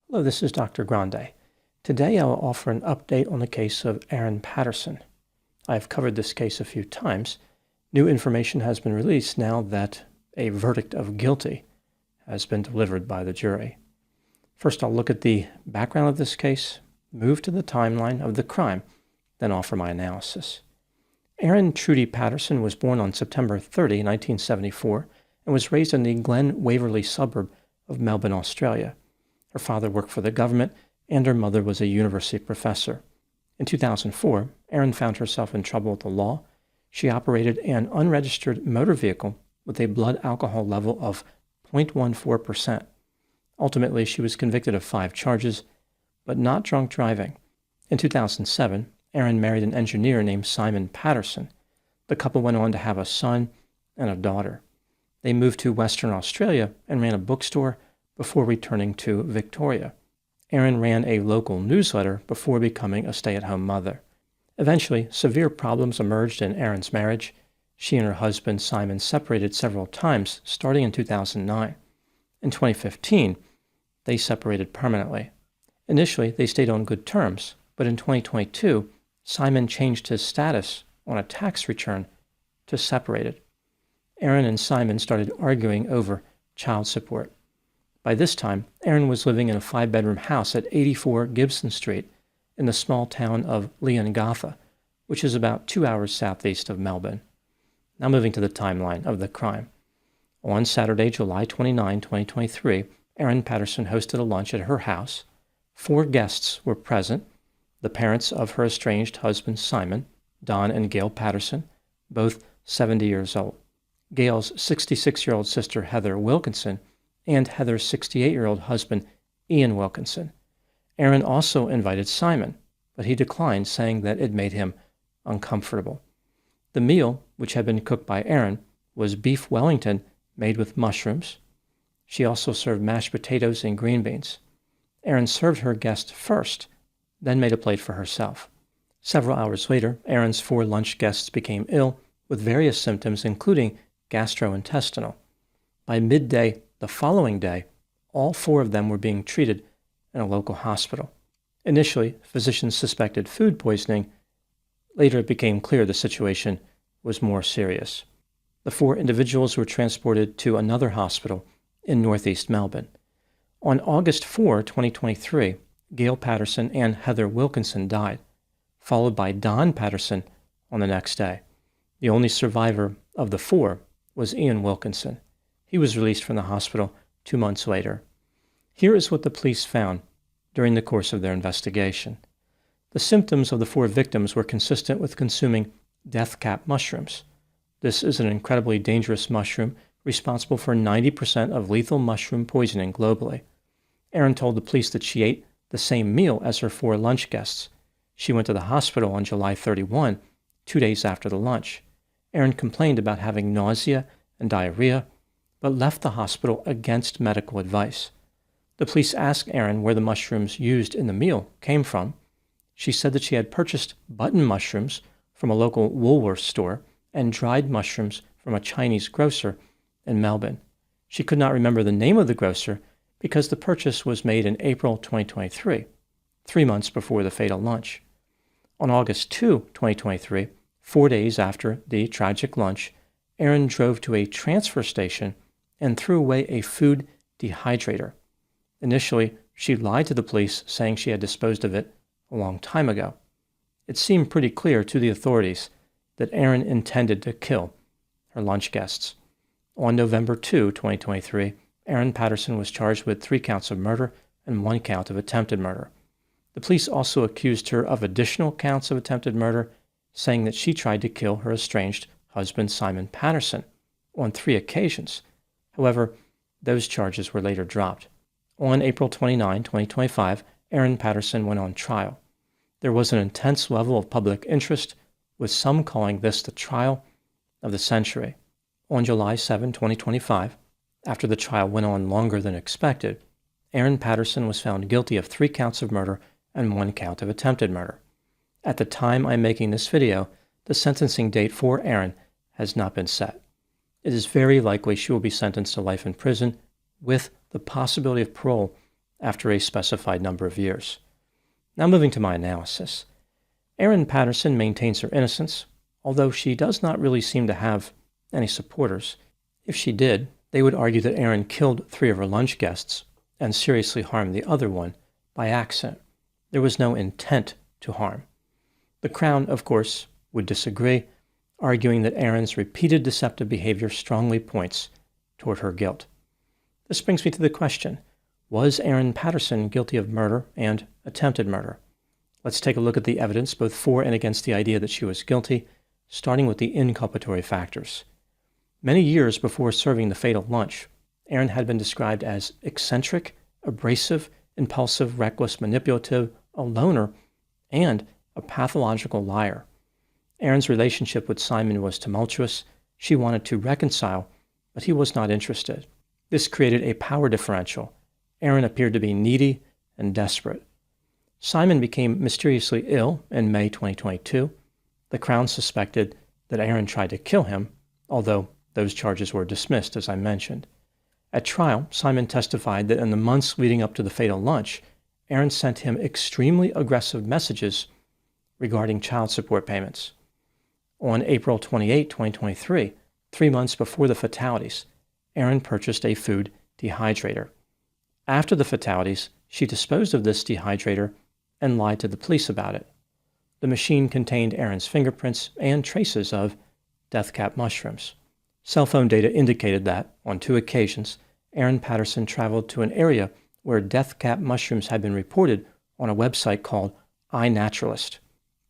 Hello, this is Dr. Grande. Today I will offer an update on the case of Erin Patterson. I have covered this case a few times. New information has been released now that a verdict of guilty has been delivered by the jury. First, I'll look at the background of this case, move to the timeline of the crime, then offer my analysis. Erin Trudy Patterson was born on September 30, 1974, and was raised in the Glen Waverley suburb of Melbourne, Australia. Her father worked for the government, and her mother was a university professor. In 2004, Erin found herself in trouble with the law. She operated an unregistered motor vehicle with a blood alcohol level of 0.14%. Ultimately, she was convicted of 5 charges, but not drunk driving. In 2007, Erin married an engineer named Simon Patterson. The couple went on to have a son and a daughter. They moved to Western Australia and ran a bookstore before returning to Victoria. Erin ran a local newsletter before becoming a stay-at-home mother. Eventually, severe problems emerged in Erin's marriage. She and her husband Simon separated several times, starting in 2009. In 2015, they separated permanently. Initially, they stayed on good terms, but in 2022, Simon changed his status on a tax return to separated. Erin and Simon started arguing over child support. By this time, Erin was living in a 5-bedroom house at 84 Gibson Street in the small town of Leongatha, which is about 2 hours southeast of Melbourne. Now moving to the timeline of the crime. On Saturday, July 29, 2023, Erin Patterson hosted a lunch at her house. 4 guests were present: the parents of her estranged husband Simon, Don and Gail Patterson, both 70 years old, Gail's 66-year-old sister Heather Wilkinson, and Heather's 68-year-old husband, Ian Wilkinson. Erin also invited Simon, but he declined, saying that it made him uncomfortable. The meal, which had been cooked by Erin, was beef Wellington made with mushrooms. She also served mashed potatoes and green beans. Erin served her guest first, then made a plate for herself. Several hours later, Erin's 4 lunch guests became ill with various symptoms, including gastrointestinal. By midday the following day, all 4 of them were being treated in a local hospital. Initially, physicians suspected food poisoning. Later, it became clear the situation was more serious. The 4 individuals were transported to another hospital in northeast Melbourne. On August 4, 2023, Gail Patterson and Heather Wilkinson died, followed by Don Patterson on the next day. The only survivor of the 4 was Ian Wilkinson. He was released from the hospital 2 months later. Here is what the police found during the course of their investigation. The symptoms of the 4 victims were consistent with consuming death cap mushrooms. This is an incredibly dangerous mushroom responsible for 90% of lethal mushroom poisoning globally. Erin told the police that she ate the same meal as her 4 lunch guests. She went to the hospital on July 31, 2 days after the lunch. Erin complained about having nausea and diarrhea, but left the hospital against medical advice. The police asked Erin where the mushrooms used in the meal came from. She said that she had purchased button mushrooms from a local Woolworths store and dried mushrooms from a Chinese grocer in Melbourne. She could not remember the name of the grocer because the purchase was made in April 2023, 3 months before the fatal lunch. On August 2, 2023, 4 days after the tragic lunch, Erin drove to a transfer station and threw away a food dehydrator. Initially, she lied to the police, saying she had disposed of it a long time ago. It seemed pretty clear to the authorities that Erin intended to kill her lunch guests. On November 2, 2023, Erin Patterson was charged with 3 counts of murder and 1 count of attempted murder. The police also accused her of additional counts of attempted murder, saying that she tried to kill her estranged husband Simon Patterson on 3 occasions. However, those charges were later dropped. On April 29, 2025, Erin Patterson went on trial. There was an intense level of public interest, with some calling this the trial of the century. On July 7, 2025, after the trial went on longer than expected, Erin Patterson was found guilty of 3 counts of murder and 1 count of attempted murder. At the time I'm making this video, the sentencing date for Erin has not been set. It is very likely she will be sentenced to life in prison with the possibility of parole after a specified number of years. Now moving to my analysis. Erin Patterson maintains her innocence, although she does not really seem to have any supporters. If she did, they would argue that Erin killed 3 of her lunch guests and seriously harmed the other one by accident. There was no intent to harm. The Crown, of course, would disagree, arguing that Erin's repeated deceptive behavior strongly points toward her guilt. This brings me to the question, was Erin Patterson guilty of murder and attempted murder? Let's take a look at the evidence both for and against the idea that she was guilty, starting with the inculpatory factors. Many years before serving the fatal lunch, Erin had been described as eccentric, abrasive, impulsive, reckless, manipulative, a loner, and a pathological liar. Erin's relationship with Simon was tumultuous. She wanted to reconcile, but he was not interested. This created a power differential. Erin appeared to be needy and desperate. Simon became mysteriously ill in May 2022. The Crown suspected that Erin tried to kill him, although those charges were dismissed, as I mentioned. At trial, Simon testified that in the months leading up to the fatal lunch, Erin sent him extremely aggressive messages regarding child support payments. On April 28, 2023, 3 months before the fatalities, Erin purchased a food dehydrator. After the fatalities, she disposed of this dehydrator and lied to the police about it. The machine contained Erin's fingerprints and traces of death cap mushrooms. Cell phone data indicated that, on 2 occasions, Erin Patterson traveled to an area where death cap mushrooms had been reported on a website called iNaturalist.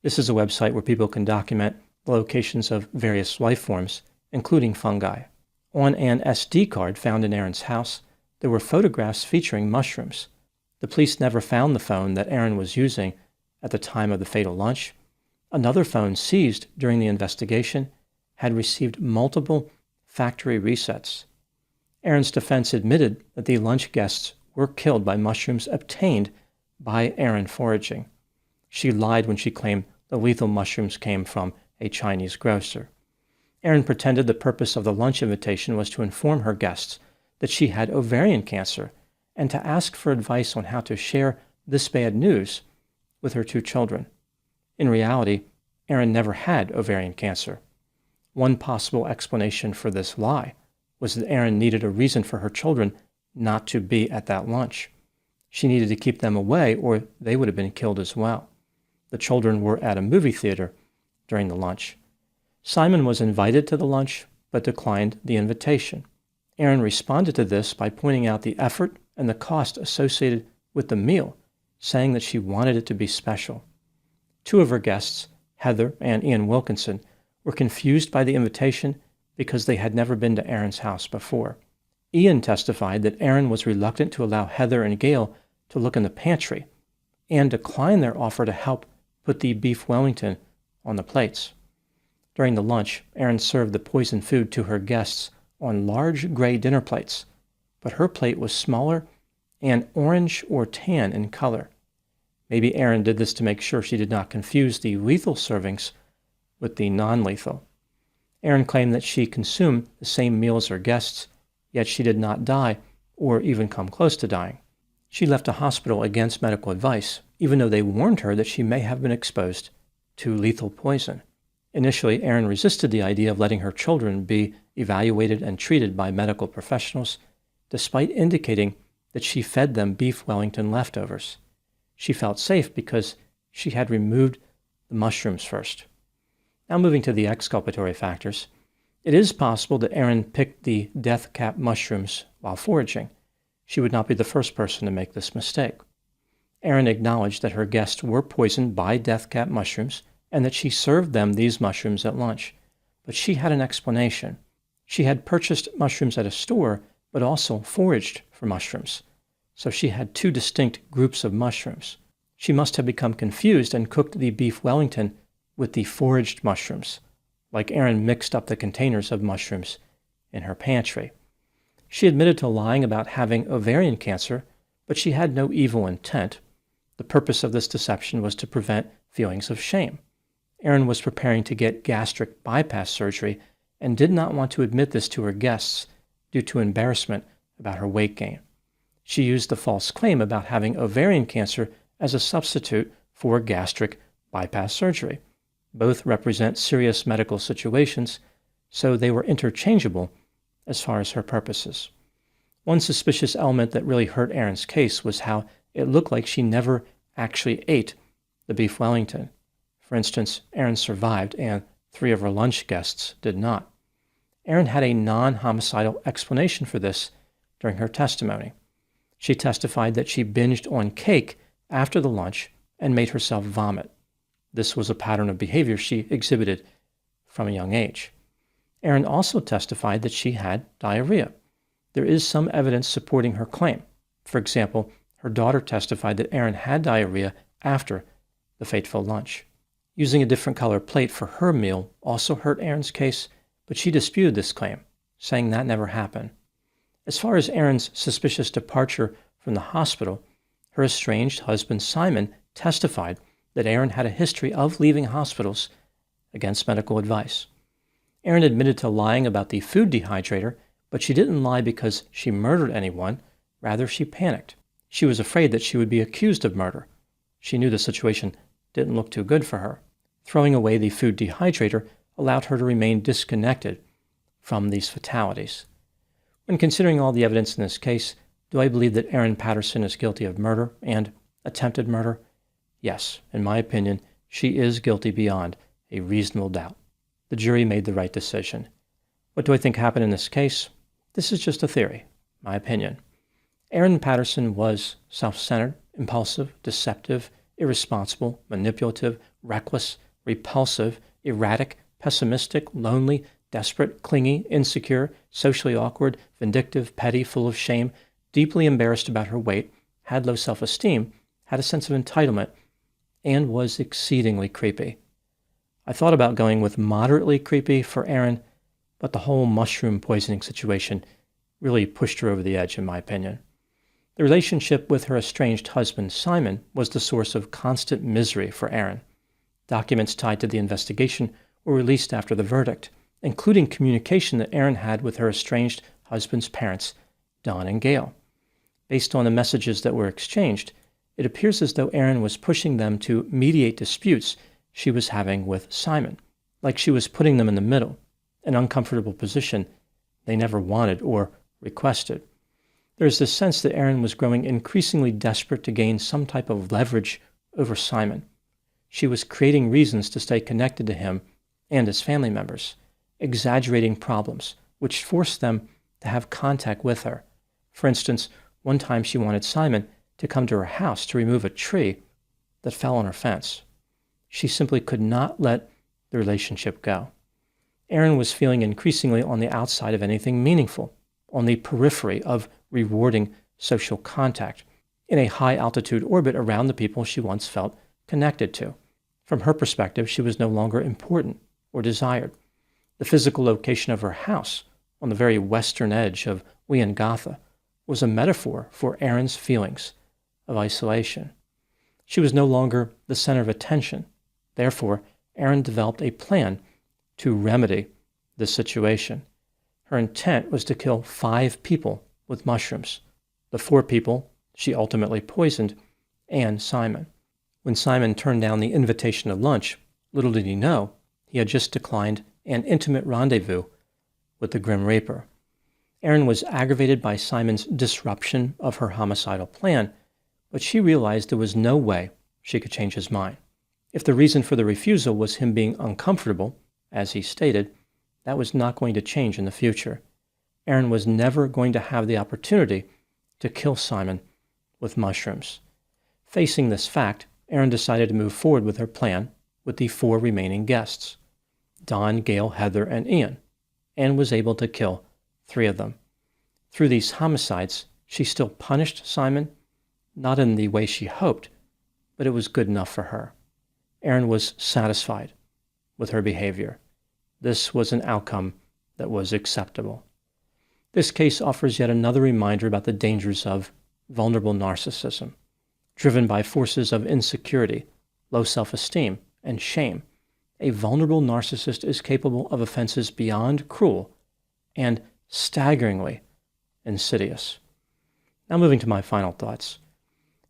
This is a website where people can document the locations of various life forms, including fungi. On an SD card found in Erin's house, there were photographs featuring mushrooms. The police never found the phone that Erin was using at the time of the fatal lunch. Another phone seized during the investigation had received multiple factory resets. Erin's defense admitted that the lunch guests were killed by mushrooms obtained by Erin foraging. She lied when she claimed the lethal mushrooms came from a Chinese grocer. Erin pretended the purpose of the lunch invitation was to inform her guests that she had ovarian cancer and to ask for advice on how to share this bad news with her 2 children. In reality, Erin never had ovarian cancer. One possible explanation for this lie was that Erin needed a reason for her children not to be at that lunch. She needed to keep them away or they would have been killed as well. The children were at a movie theater during the lunch. Simon was invited to the lunch but declined the invitation. Erin responded to this by pointing out the effort and the cost associated with the meal, saying that she wanted it to be special. 2 of her guests, Heather and Ian Wilkinson, were confused by the invitation because they had never been to Erin's house before. Ian testified that Erin was reluctant to allow Heather and Gail to look in the pantry and declined their offer to help put the beef Wellington on the plates. During the lunch, Erin served the poisoned food to her guests on large gray dinner plates, but her plate was smaller and orange or tan in color. Maybe Erin did this to make sure she did not confuse the lethal servings with the non-lethal. Erin claimed that she consumed the same meal as her guests, yet she did not die or even come close to dying. She left a hospital against medical advice, even though they warned her that she may have been exposed to lethal poison. Initially, Erin resisted the idea of letting her children be evaluated and treated by medical professionals, despite indicating that she fed them beef Wellington leftovers. She felt safe because she had removed the mushrooms first. Now moving to the exculpatory factors. It is possible that Erin picked the death cap mushrooms while foraging. She would not be the first person to make this mistake. Erin acknowledged that her guests were poisoned by death cap mushrooms and that she served them these mushrooms at lunch. But she had an explanation. She had purchased mushrooms at a store, but also foraged for mushrooms. So she had 2 distinct groups of mushrooms. She must have become confused and cooked the beef Wellington with the foraged mushrooms, like Erin mixed up the containers of mushrooms in her pantry. She admitted to lying about having ovarian cancer, but she had no evil intent. The purpose of this deception was to prevent feelings of shame. Erin was preparing to get gastric bypass surgery and did not want to admit this to her guests due to embarrassment about her weight gain. She used the false claim about having ovarian cancer as a substitute for gastric bypass surgery. Both represent serious medical situations, so they were interchangeable as far as her purposes. One suspicious element that really hurt Erin's case was how it looked like she never actually ate the beef Wellington. For instance, Erin survived and 3 of her lunch guests did not. Erin had a non-homicidal explanation for this during her testimony. She testified that she binged on cake after the lunch and made herself vomit. This was a pattern of behavior she exhibited from a young age. Erin also testified that she had diarrhea. There is some evidence supporting her claim. For example, her daughter testified that Erin had diarrhea after the fateful lunch. Using a different color plate for her meal also hurt Erin's case, but she disputed this claim, saying that never happened. As far as Erin's suspicious departure from the hospital, her estranged husband Simon testified that Erin had a history of leaving hospitals against medical advice. Erin admitted to lying about the food dehydrator, but she didn't lie because she murdered anyone. Rather, she panicked. She was afraid that she would be accused of murder. She knew the situation didn't look too good for her. Throwing away the food dehydrator allowed her to remain disconnected from these fatalities. When considering all the evidence in this case, do I believe that Erin Patterson is guilty of murder and attempted murder? Yes, in my opinion, she is guilty beyond a reasonable doubt. The jury made the right decision. What do I think happened in this case? This is just a theory, my opinion. Erin Patterson was self-centered, impulsive, deceptive, irresponsible, manipulative, reckless, repulsive, erratic, pessimistic, lonely, desperate, clingy, insecure, socially awkward, vindictive, petty, full of shame, deeply embarrassed about her weight, had low self-esteem, had a sense of entitlement, and was exceedingly creepy. I thought about going with moderately creepy for Erin, but the whole mushroom poisoning situation really pushed her over the edge, in my opinion. The relationship with her estranged husband, Simon, was the source of constant misery for Erin. Documents tied to the investigation were released after the verdict, including communication that Erin had with her estranged husband's parents, Don and Gail. Based on the messages that were exchanged, it appears as though Erin was pushing them to mediate disputes she was having with Simon, like she was putting them in the middle, an uncomfortable position they never wanted or requested. There is this sense that Erin was growing increasingly desperate to gain some type of leverage over Simon. She was creating reasons to stay connected to him and his family members, exaggerating problems, which forced them to have contact with her. For instance, one time she wanted Simon to come to her house to remove a tree that fell on her fence. She simply could not let the relationship go. Erin was feeling increasingly on the outside of anything meaningful, on the periphery of rewarding social contact, in a high-altitude orbit around the people she once felt connected to. From her perspective, she was no longer important or desired. The physical location of her house, on the very western edge of Wiangotha, was a metaphor for Erin's feelings of isolation. She was no longer the center of attention. Therefore, Erin developed a plan to remedy this situation. Her intent was to kill 5 people with mushrooms, the 4 people she ultimately poisoned, and Simon. When Simon turned down the invitation to lunch, little did he know he had just declined an intimate rendezvous with the Grim Reaper. Erin was aggravated by Simon's disruption of her homicidal plan, but she realized there was no way she could change his mind. If the reason for the refusal was him being uncomfortable, as he stated, that was not going to change in the future. Erin was never going to have the opportunity to kill Simon with mushrooms. Facing this fact, Erin decided to move forward with her plan with the 4 remaining guests, Don, Gail, Heather, and Ian, and was able to kill 3 of them. Through these homicides, she still punished Simon, not in the way she hoped, but it was good enough for her. Erin was satisfied with her behavior. This was an outcome that was acceptable. This case offers yet another reminder about the dangers of vulnerable narcissism. Driven by forces of insecurity, low self-esteem, and shame, a vulnerable narcissist is capable of offenses beyond cruel and staggeringly insidious. Now moving to my final thoughts.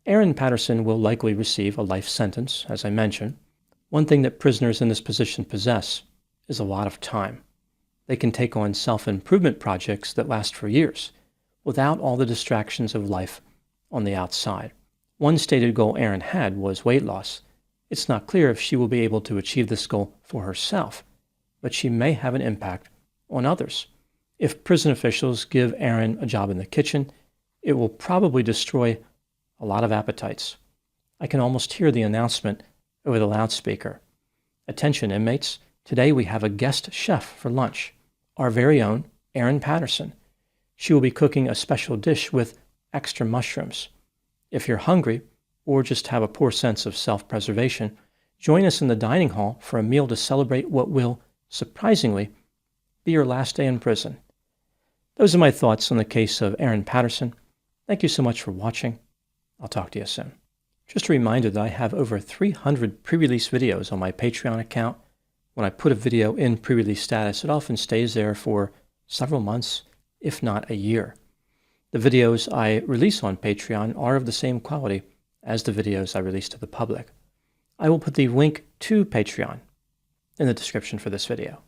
Erin Patterson will likely receive a life sentence, as I mentioned. One thing that prisoners in this position possess is a lot of time. They can take on self-improvement projects that last for years, without all the distractions of life on the outside. One stated goal Erin had was weight loss. It's not clear if she will be able to achieve this goal for herself, but she may have an impact on others. If prison officials give Erin a job in the kitchen, it will probably destroy a lot of appetites. I can almost hear the announcement over the loudspeaker. Attention inmates, today we have a guest chef for lunch, our very own Erin Patterson. She will be cooking a special dish with extra mushrooms. If you're hungry or just have a poor sense of self-preservation, join us in the dining hall for a meal to celebrate what will, surprisingly, be your last day in prison. Those are my thoughts on the case of Erin Patterson. Thank you so much for watching. I'll talk to you soon. Just a reminder that I have over 300 pre-release videos on my Patreon account. When I put a video in pre-release status, it often stays there for several months, if not a year. The videos I release on Patreon are of the same quality as the videos I release to the public. I will put the link to Patreon in the description for this video.